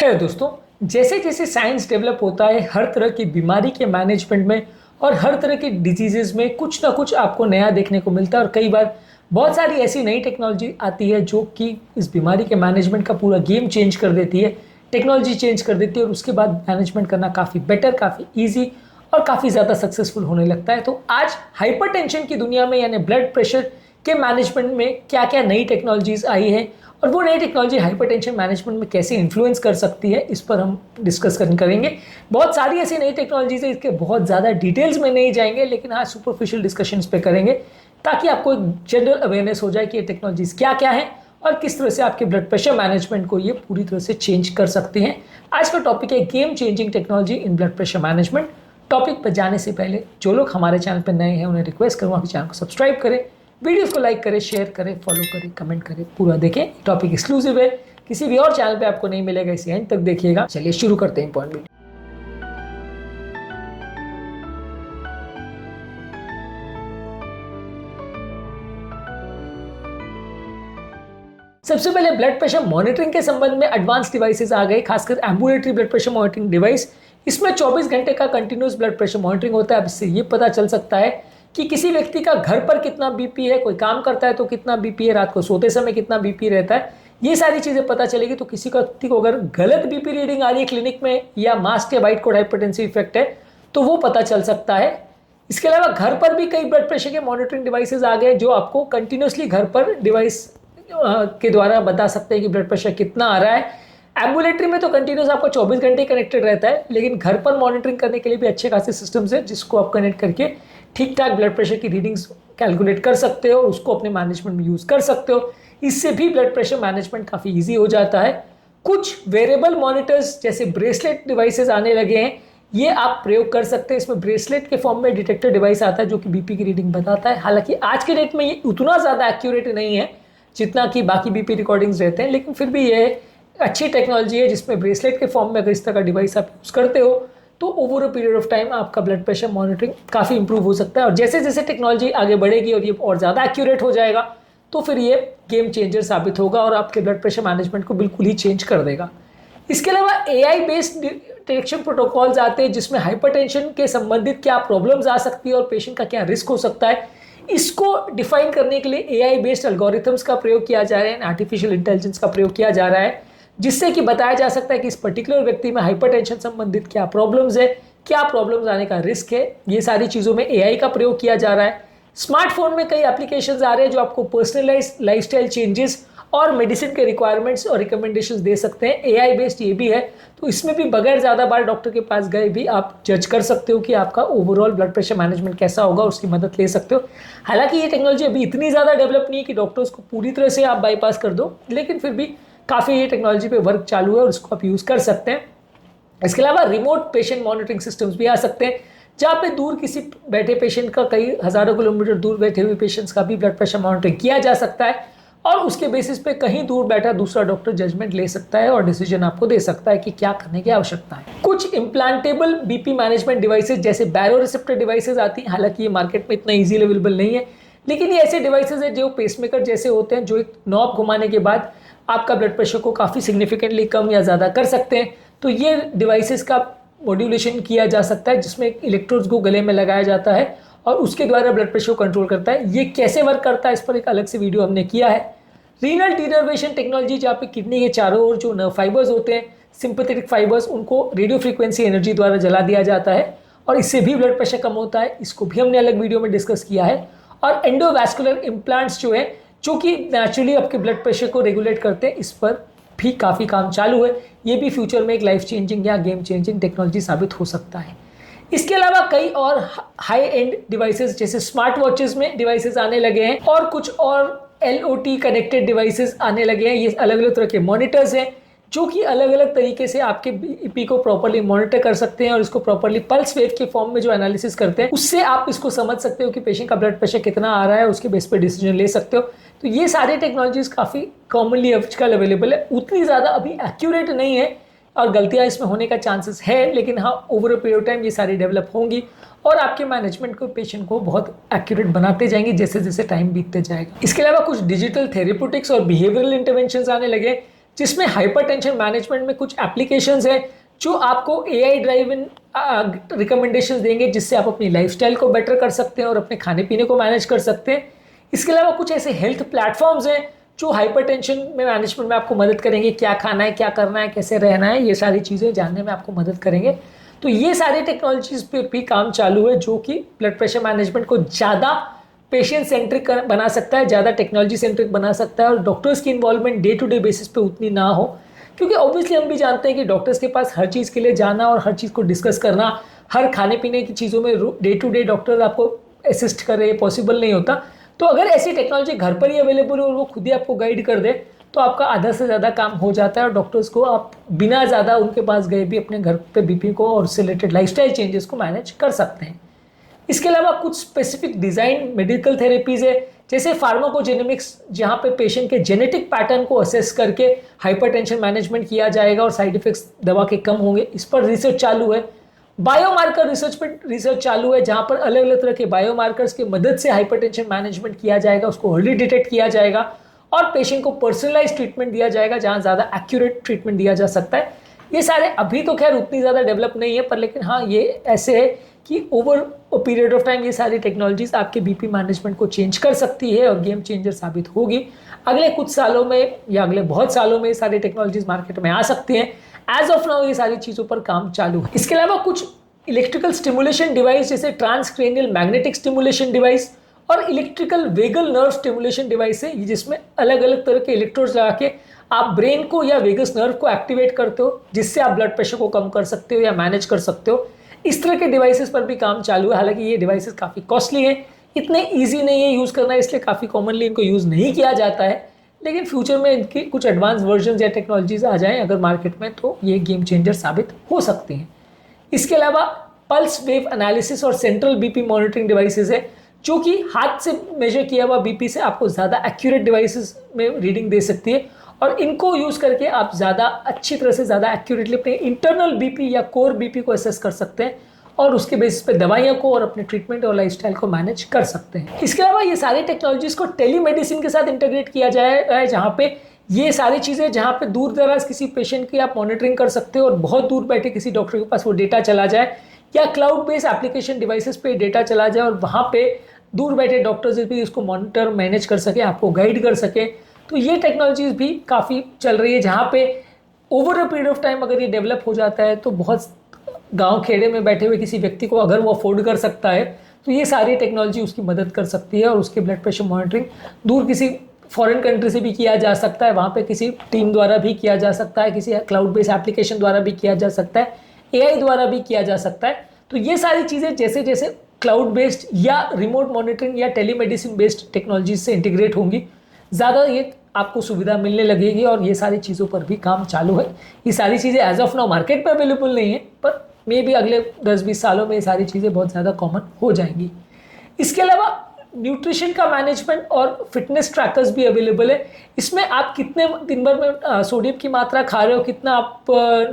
है दोस्तों, जैसे जैसे साइंस डेवलप होता है हर तरह की बीमारी के मैनेजमेंट में और हर तरह के डिजीजेस में कुछ ना कुछ आपको नया देखने को मिलता है। और कई बार बहुत सारी ऐसी नई टेक्नोलॉजी आती है जो कि इस बीमारी के मैनेजमेंट का पूरा गेम चेंज कर देती है, टेक्नोलॉजी चेंज कर देती है और उसके बाद मैनेजमेंट करना काफ़ी बेटर, काफ़ी ईजी और काफ़ी ज़्यादा सक्सेसफुल होने लगता है। तो आज हाइपरटेंशन की दुनिया में यानी ब्लड प्रेशर के मैनेजमेंट में क्या क्या नई टेक्नोलॉजीज आई है और वो नई टेक्नोलॉजी हाइपरटेंशन मैनेजमेंट में कैसे इन्फ्लुएंस कर सकती है, इस पर हम डिस्कस करेंगे। बहुत सारी ऐसी नई टेक्नोलॉजीज है, इसके बहुत ज़्यादा डिटेल्स में नहीं जाएंगे, लेकिन हाँ सुपरफिशियल डिस्कशंस पे करेंगे ताकि आपको एक जनरल अवेयरनेस हो जाए कि ये टेक्नोलॉजीज क्या क्या है और किस तरह से आपके ब्लड प्रेशर मैनेजमेंट को ये पूरी तरह से चेंज कर सकती हैं। आज का टॉपिक है game changing technology in blood pressure management. Topic पर जाने से पहले जो लोग हमारे चैनल पर नए हैं उन्हें रिक्वेस्ट करूँगा कि चैनल को सब्सक्राइब करें, वीडियोस को लाइक करें, शेयर करें, फॉलो करें, कमेंट करें, पूरा देखें। टॉपिक एक्सक्लूसिव है, किसी भी और चैनल पे आपको नहीं मिलेगा, इसे एंड तक देखिएगा। चलिए शुरू करते हैं पॉइंट वीडियो। सबसे पहले ब्लड प्रेशर मॉनिटरिंग के संबंध में एडवांस डिवाइसेस आ गए, खासकर ambulatory blood pressure monitoring device. इसमें 24 घंटे का कंटिन्यूस ब्लड प्रेशर मॉनिटरिंग होता है। अब इससे ये पता चल सकता है कि किसी व्यक्ति का घर पर कितना बीपी है, कोई काम करता है तो कितना बीपी है, रात को सोते समय कितना बीपी रहता है, ये सारी चीज़ें पता चलेगी। तो किसी व्यक्ति को अगर गलत बीपी रीडिंग आ रही है क्लिनिक में या मास्क या वाइट कोड हाइपरटेंसिव इफेक्ट है तो वो पता चल सकता है। इसके अलावा घर पर भी कई ब्लड प्रेशर के मॉनिटरिंग डिवाइसेज आ गए जो आपको कंटिन्यूसली घर पर डिवाइस के द्वारा बता सकते हैं कि ब्लड प्रेशर कितना आ रहा है। एम्बुलेटरी में तो कंटिन्यूस आपका 24 घंटे कनेक्टेड रहता है, लेकिन घर पर मॉनिटरिंग करने के लिए भी अच्छे खासे सिस्टम्स हैं जिसको आप कनेक्ट करके ठीक ठाक ब्लड प्रेशर की रीडिंग्स कैलकुलेट कर सकते हो, उसको अपने मैनेजमेंट में यूज़ कर सकते हो। इससे भी ब्लड प्रेशर मैनेजमेंट काफ़ी ईजी हो जाता है। कुछ वेरेबल मॉनिटर्स जैसे ब्रेसलेट डिवाइसेस आने लगे हैं, ये आप प्रयोग कर सकते हैं। इसमें ब्रेसलेट के फॉर्म में डिटेक्टर डिवाइस आता है जो कि बीपी की रीडिंग बताता है। हालांकि आज के डेट में ये उतना ज़्यादा एक्यूरेट नहीं है जितना कि बाकी बीपी रिकॉर्डिंग्स रहते हैं, लेकिन फिर भी ये अच्छी टेक्नोलॉजी है जिसमें ब्रेसलेट के फॉर्म में अगर इस तरह का डिवाइस आप यूज़ करते हो तो over a period of time आपका ब्लड प्रेशर मॉनिटरिंग काफ़ी इंप्रूव हो सकता है। और जैसे जैसे टेक्नोलॉजी आगे बढ़ेगी और ये और ज़्यादा एक्यूरेट हो जाएगा तो फिर ये गेम चेंजर साबित होगा और आपके ब्लड प्रेशर मैनेजमेंट को बिल्कुल ही चेंज कर देगा। इसके अलावा AI बेस्ड डिटेक्शन प्रोटोकॉल्स आते हैं जिसमें हाइपरटेंशन के संबंधित क्या प्रॉब्लम्स आ सकती है और पेशेंट का क्या रिस्क हो सकता है, इसको डिफाइन करने के लिए AI बेस्ड एल्गोरिथम्स का प्रयोग किया जा रहा है, आर्टिफिशियल इंटेलिजेंस का प्रयोग किया जा रहा है, जिससे कि बताया जा सकता है कि इस पर्टिकुलर व्यक्ति में हाइपरटेंशन संबंधित क्या प्रॉब्लम्स है, क्या प्रॉब्लम्स आने का रिस्क है। ये सारी चीज़ों में AI का प्रयोग किया जा रहा है। स्मार्टफोन में कई एप्लीकेशंस आ रहे हैं जो आपको पर्सनलाइज लाइफस्टाइल चेंजेस और मेडिसिन के रिक्वायरमेंट्स और रिकमेंडेशंस दे सकते हैं। AI बेस्ड ये भी है, तो इसमें भी बगैर ज़्यादा बार डॉक्टर के पास गए भी आप जज कर सकते हो कि आपका ओवरऑल ब्लड प्रेशर मैनेजमेंट कैसा होगा, उसकी मदद ले सकते हो। हालांकि ये टेक्नोलॉजी अभी इतनी ज़्यादा डेवलप नहीं है कि डॉक्टर्स को पूरी तरह से आप बाईपास कर दो, लेकिन फिर भी काफ़ी ये टेक्नोलॉजी पे वर्क चालू है और उसको आप यूज़ कर सकते हैं। इसके अलावा रिमोट पेशेंट मॉनिटरिंग सिस्टम्स भी आ सकते हैं जहाँ पे दूर किसी बैठे पेशेंट का, कई हज़ारों किलोमीटर दूर बैठे हुए पेशेंट्स का भी ब्लड प्रेशर मॉनिटरिंग किया जा सकता है और उसके बेसिस पे कहीं दूर बैठा दूसरा डॉक्टर जजमेंट ले सकता है और डिसीजन आपको दे सकता है कि क्या करने की आवश्यकता है। कुछ इम्प्लांटेबल बीपी मैनेजमेंट डिवाइसेज जैसे बैरो रिसेप्टर डिवाइसेज आती हैं, हालांकि ये मार्केट में इतना ईजी अवेलेबल नहीं है, लेकिन ये ऐसे डिवाइसेज है जो पेसमेकर जैसे होते हैं, जो एक नॉब घुमाने के बाद आपका ब्लड प्रेशर को काफ़ी सिग्निफिकेंटली कम या ज़्यादा कर सकते हैं। तो ये डिवाइसेस का मॉड्यूलेशन किया जा सकता है जिसमें इलेक्ट्रोड्स को गले में लगाया जाता है और उसके द्वारा ब्लड प्रेशर को कंट्रोल करता है। ये कैसे वर्क करता है इस पर एक अलग से वीडियो हमने किया है। रीनल डिनर्वेशन टेक्नोलॉजी, जहाँ पे किडनी के चारों ओर जो नर्व फाइबर्स होते हैं, सिंपैथेटिक फाइबर्स, उनको रेडियो फ्रीक्वेंसी एनर्जी द्वारा जला दिया जाता है और इससे भी ब्लड प्रेशर कम होता है। इसको भी हमने अलग वीडियो में डिस्कस किया है। और एंडोवैस्कुलर इम्प्लांट्स जो है, जो कि नेचुरली आपके ब्लड प्रेशर को रेगुलेट करते हैं, इस पर भी काफ़ी काम चालू है। ये भी फ्यूचर में एक लाइफ चेंजिंग या गेम चेंजिंग टेक्नोलॉजी साबित हो सकता है। इसके अलावा कई और हाई एंड डिवाइसेस जैसे स्मार्ट वॉचेस में डिवाइसेस आने लगे हैं और कुछ और LOT कनेक्टेड डिवाइसेस आने लगे हैं। ये अलग अलग तरह के मॉनिटर्स हैं जो कि अलग अलग तरीके से आपके बीपी को प्रॉपर्ली मॉनिटर कर सकते हैं और इसको प्रॉपर्ली पल्स वेव के फॉर्म में जो एनालिसिस करते हैं उससे आप इसको समझ सकते हो कि पेशेंट का ब्लड प्रेशर कितना आ रहा है, उसके बेस पे डिसीजन ले सकते हो। तो ये सारी टेक्नोलॉजीज काफ़ी कॉमनली आजकल अवेलेबल है, उतनी ज़्यादा अभी एक्यूरेट नहीं है और गलतियाँ इसमें होने का चांसेस है, लेकिन हाँ over a period of time ये सारी डेवलप होंगी और आपके मैनेजमेंट को, पेशेंट को बहुत एक्यूरेट बनाते जाएंगे जैसे जैसे टाइम बीतते जाएगा। इसके अलावा कुछ डिजिटल थेरेप्यूटिक्स और बिहेवियरल इंटरवेंशंस आने लगे जिसमें हाइपरटेंशन मैनेजमेंट में कुछ एप्लीकेशंस है जो आपको AI ड्राइवन रिकमेंडेशंस देंगे, जिससे आप अपनी लाइफस्टाइल को बेटर कर सकते हैं और अपने खाने पीने को मैनेज कर सकते हैं। इसके अलावा कुछ ऐसे हेल्थ प्लेटफॉर्म्स हैं जो हाइपरटेंशन में मैनेजमेंट में आपको मदद करेंगे, क्या खाना है, क्या करना है, कैसे रहना है, ये सारी चीज़ें जानने में आपको मदद करेंगे। तो ये सारी टेक्नोलॉजीज़ पे भी काम चालू है जो कि ब्लड प्रेशर मैनेजमेंट को ज़्यादा पेशेंट सेंट्रिक बना सकता है, ज़्यादा टेक्नोलॉजी सेंट्रिक बना सकता है और डॉक्टर्स की involvement day to day basis पे उतनी ना हो, क्योंकि ऑब्वियसली हम भी जानते हैं कि डॉक्टर्स के पास हर चीज़ के लिए जाना और हर चीज़ को डिस्कस करना, हर खाने पीने की चीज़ों में डे टू डे डॉक्टर आपको असिस्ट करे, पॉसिबल नहीं होता। तो अगर ऐसी टेक्नोलॉजी घर पर ही अवेलेबल हो और वो खुद ही आपको गाइड कर दे तो आपका आधा से ज़्यादा काम हो जाता है और डॉक्टर्स को आप बिना ज़्यादा उनके पास गए भी अपने घर पे बीपी को और उससे रिलेटेड लाइफस्टाइल चेंजेस को मैनेज कर सकते हैं। इसके अलावा कुछ स्पेसिफिक डिज़ाइन मेडिकल थेरेपीज़ है, जैसे फार्माकोजेनेमिक्स, जहाँ पे पेशेंट के जेनेटिक पैटर्न को असेस करके हाइपरटेंशन मैनेजमेंट किया जाएगा और साइड इफेक्ट्स दवा के कम होंगे, इस पर रिसर्च चालू है। बायोमार्कर रिसर्च पर रिसर्च चालू है, जहाँ पर अलग अलग तरह के बायोमार्कर्स की मदद से हाइपरटेंशन मैनेजमेंट किया जाएगा, उसको अर्ली डिटेक्ट किया जाएगा और पेशेंट को पर्सनलाइज ट्रीटमेंट दिया जाएगा, जहाँ ज़्यादा एक्यूरेट ट्रीटमेंट दिया जा सकता है। ये सारे अभी तो खैर उतनी ज़्यादा डेवलप नहीं है, पर लेकिन हाँ ये ऐसे है कि over a period of time ये सारी टेक्नोलॉजीज आपके बीपी मैनेजमेंट को चेंज कर सकती है और गेम चेंजर साबित होगी। अगले कुछ सालों में या अगले बहुत सालों में ये सारी टेक्नोलॉजीज मार्केट में आ सकती हैं। एज ऑफ नाउ ये सारी चीज़ों पर काम चालू है। इसके अलावा कुछ इलेक्ट्रिकल स्टिमुलेशन डिवाइस जैसे ट्रांसक्रेनियल मैग्नेटिक स्टिमुलेशन डिवाइस और electrical vagal nerve stimulation device है, जिसमें अलग अलग तरह के इलेक्ट्रोड्स लगा के आप ब्रेन को या वेगस नर्व को एक्टिवेट करते हो, जिससे आप ब्लड प्रेशर को कम कर सकते हो या मैनेज कर सकते हो। इस तरह के डिवाइसेस पर भी काम चालू है। हालांकि ये डिवाइसेस काफ़ी कॉस्टली है, इतने ईजी नहीं है यूज़ करना, इसलिए काफ़ी कॉमनली इनको यूज़ नहीं किया जाता है। लेकिन फ्यूचर में इनके कुछ एडवांस वर्जन या टेक्नोलॉजीज आ जाएं अगर मार्केट में, तो ये गेम चेंजर साबित हो सकती हैं। इसके अलावा पल्स वेव एनालिसिस और सेंट्रल बीपी मॉनिटरिंग डिवाइसेस है, जो कि हाथ से मेजर किया हुआ बीपी से आपको ज़्यादा एक्यूरेट डिवाइसेस में रीडिंग दे सकती है और इनको यूज़ करके आप ज़्यादा अच्छी तरह से ज़्यादा एक्यूरेटली अपने इंटरनल बीपी या कोर बीपी को असेस कर सकते हैं और उसके बेसिस पे दवाइयों को और अपने ट्रीटमेंट और लाइफस्टाइल को मैनेज कर सकते हैं। इसके अलावा ये सारी टेक्नोलॉजीज़ को टेलीमेडिसिन के साथ इंटीग्रेट किया जाएगा है, जहाँ पे ये सारी चीज़ें, जहाँ पे दूर दराज किसी पेशेंट की आप मॉनिटरिंग कर सकते हो और बहुत दूर बैठे किसी डॉक्टर के पास वो डेटा चला जाए या क्लाउड बेस्ड एप्लीकेशन डिवाइसेस पे डेटा चला जाए और वहाँ पे दूर बैठे डॉक्टर्स भी इसको मॉनिटर मैनेज कर सके, आपको गाइड कर सके। तो ये टेक्नोलॉजीज भी काफ़ी चल रही है, जहाँ पे over a period of time अगर ये डेवलप हो जाता है तो बहुत गांव खेड़े में बैठे हुए किसी व्यक्ति को अगर वो अफोर्ड कर सकता है तो ये सारी टेक्नोलॉजी उसकी मदद कर सकती है और उसके ब्लड प्रेशर मॉनिटरिंग दूर किसी फॉरेन कंट्री से भी किया जा सकता है, वहाँ पे किसी टीम द्वारा भी किया जा सकता है, किसी क्लाउड बेस्ड एप्लीकेशन द्वारा भी किया जा सकता है, AI द्वारा भी किया जा सकता है। तो ये सारी चीज़ें जैसे जैसे क्लाउड बेस्ड या रिमोट मॉनिटरिंग या टेलीमेडिसिन बेस्ड टेक्नोलॉजी से इंटीग्रेट होंगी, ज़्यादा ये आपको सुविधा मिलने लगेगी और ये सारी चीज़ों पर भी काम चालू है। ये सारी चीज़ें एज ऑफ नाउ मार्केट में अवेलेबल नहीं है, पर मे भी अगले 10-20 सालों में ये सारी चीज़ें बहुत ज़्यादा कॉमन हो जाएंगी। इसके अलावा न्यूट्रिशन का मैनेजमेंट और फिटनेस ट्रैकर्स भी अवेलेबल है। इसमें आप कितने दिन भर में सोडियम की मात्रा खा रहे हो, कितना आप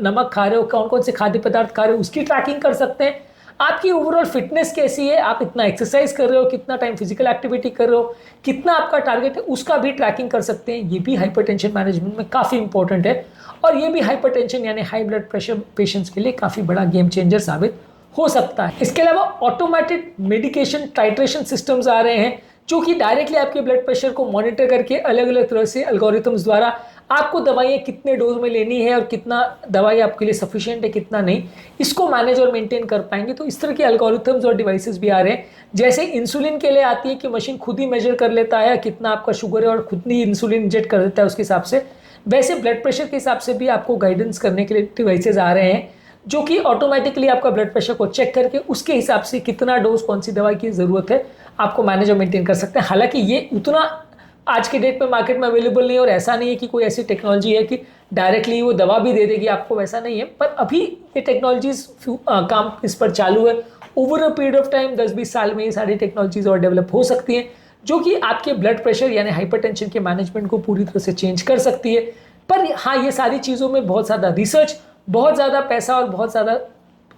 नमक खा रहे हो, कौन कौन से खाद्य पदार्थ खा रहे हो, उसकी ट्रैकिंग कर सकते हैं। आपकी ओवरऑल फिटनेस कैसी है, आप इतना एक्सरसाइज कर रहे हो, कितना टाइम फिजिकल एक्टिविटी कर रहे हो, कितना आपका टारगेट है, उसका भी ट्रैकिंग कर सकते हैं। ये भी हाइपरटेंशन मैनेजमेंट में काफ़ी इंपॉर्टेंट है और ये भी हाइपरटेंशन यानी हाई ब्लड प्रेशर पेशेंट्स के लिए काफ़ी बड़ा गेम चेंजर साबित हो सकता है। इसके अलावा ऑटोमेटेड मेडिकेशन टाइट्रेशन सिस्टम्स आ रहे हैं, जो कि डायरेक्टली आपके ब्लड प्रेशर को मॉनिटर करके अलग अलग तरह से एल्गोरिथम्स द्वारा आपको दवाइयाँ कितने डोज में लेनी है और कितना दवाई आपके लिए सफिशिएंट है, कितना नहीं, इसको मैनेज और मेंटेन कर पाएंगे। तो इस तरह के एल्गोरिथम्स और डिवाइसेस भी आ रहे हैं। जैसे इंसुलिन के लिए आती है कि मशीन खुद ही मेजर कर लेता है कितना आपका शुगर है और खुद ही इंसुलिन इंजेक्ट कर देता है उसके हिसाब से, वैसे ब्लड प्रेशर के हिसाब से भी आपको गाइडेंस करने के लिए डिवाइसेज आ रहे हैं, जो कि ऑटोमेटिकली आपका ब्लड प्रेशर को चेक करके उसके हिसाब से कितना डोज कौन सी दवाई की ज़रूरत है आपको मैनेज और मेंटेन कर सकते हैं। हालांकि ये उतना आज के डेट में मार्केट में अवेलेबल नहीं है और ऐसा नहीं है कि कोई ऐसी टेक्नोलॉजी है कि डायरेक्टली वो दवा भी दे देगी आपको, वैसा नहीं है। पर अभी ये टेक्नोलॉजीज काम इस पर चालू है। Over a period of time 10-20 साल में ये सारी टेक्नोलॉजीज और डेवलप हो सकती हैं, जो कि आपके ब्लड प्रेशर यानी हाइपरटेंशन के मैनेजमेंट को पूरी तरह से चेंज कर सकती है। पर हाँ, ये सारी चीज़ों में बहुत ज़्यादा रिसर्च, बहुत ज़्यादा पैसा और बहुत ज़्यादा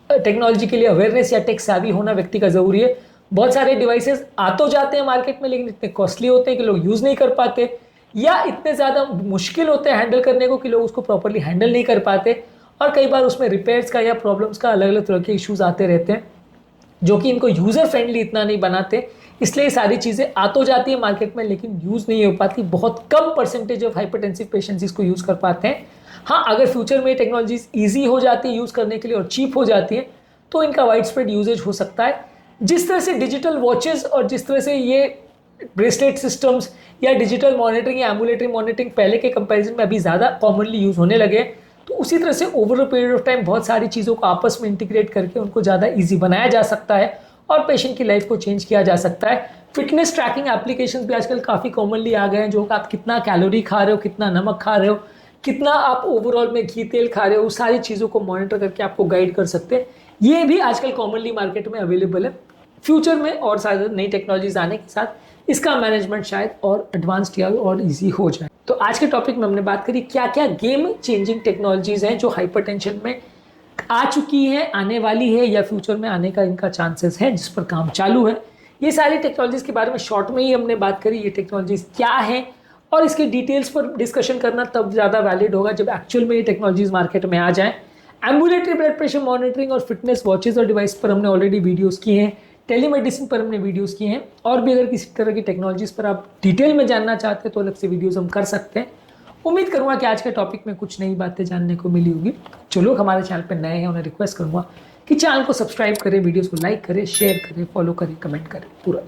टेक्नोलॉजी के लिए अवेयरनेस या टेक savvy होना व्यक्ति का ज़रूरी है। बहुत सारे डिवाइसेस आ तो जाते हैं मार्केट में, लेकिन इतने कॉस्टली होते हैं कि लोग यूज़ नहीं कर पाते या इतने ज़्यादा मुश्किल होते हैं हैंडल करने को कि लोग उसको प्रॉपरली हैंडल नहीं कर पाते, और कई बार उसमें रिपेयर्स का या प्रॉब्लम्स का अलग अलग तरह के इश्यूज आते रहते हैं जो कि इनको यूज़र फ्रेंडली इतना नहीं बनाते। इसलिए सारी चीज़ें आ तो जाती है मार्केट में लेकिन यूज़ नहीं हो पाती। बहुत कम परसेंटेज ऑफ हाइपरटेंसिव पेशेंट्स इसको यूज़ कर पाते हैं। हाँ, अगर फ्यूचर में टेक्नोलॉजीज ईजी हो जाती है यूज़ करने के लिए और चीप हो जाती है तो इनका वाइड स्प्रेड यूजेज हो सकता है। जिस तरह से डिजिटल वॉचेस और जिस तरह से ये ब्रेसलेट सिस्टम्स या डिजिटल मॉनिटरिंग या एम्बुलेटरी मॉनिटरिंग पहले के कंपैरिजन में अभी ज़्यादा कॉमनली यूज़ होने लगे, तो उसी तरह से over a period of time बहुत सारी चीज़ों को आपस में इंटीग्रेट करके उनको ज़्यादा ईजी बनाया जा सकता है और पेशेंट की लाइफ को चेंज किया जा सकता है। फिटनेस ट्रैकिंग एप्लीकेशंस भी आजकल काफ़ी कॉमनली आ गए हैं, जो आप कितना कैलोरी खा रहे हो, कितना नमक खा रहे हो, कितना आप ओवरऑल में घी तेल खा रहे हो, उस सारी चीज़ों को मॉनिटर करके आपको गाइड कर सकते हैं। ये भी आजकल कॉमनली मार्केट में अवेलेबल है। फ्यूचर में और सारी नई टेक्नोलॉजीज आने के साथ इसका मैनेजमेंट शायद और एडवांस्ड या और ईजी हो जाए। तो आज के टॉपिक में हमने बात करी क्या क्या गेम चेंजिंग टेक्नोलॉजीज हैं जो हाइपरटेंशन में आ चुकी हैं, आने वाली है या फ्यूचर में आने का इनका चांसेस है, जिस पर काम चालू है। ये सारी टेक्नोलॉजीज के बारे में शॉर्ट में ही हमने बात करी, ये टेक्नोलॉजीज क्या है और इसके डिटेल्स पर डिस्कशन करना तब ज़्यादा वैलिड होगा जब एक्चुअल में ये टेक्नोलॉजीज मार्केट में आ जाएं। एम्बुलेटरी ब्लड प्रेशर मॉनिटरिंग और फिटनेस वॉचेस और डिवाइस पर हमने ऑलरेडी वीडियोस किए हैं, टेलीमेडिसिन पर हमने वीडियोस किए हैं, और भी अगर किसी तरह की टेक्नोलॉजीज पर आप डिटेल में जानना चाहते हैं तो अलग से वीडियोस हम कर सकते हैं। उम्मीद करूँगा कि आज के टॉपिक में कुछ नई बातें जानने को मिली होगी। जो लोग हमारे चैनल पर नए हैं उन्हें रिक्वेस्ट करूँगा कि चैनल को सब्सक्राइब करें, वीडियोज़ को लाइक करें, शेयर करें, फॉलो करें, कमेंट करें पूरा।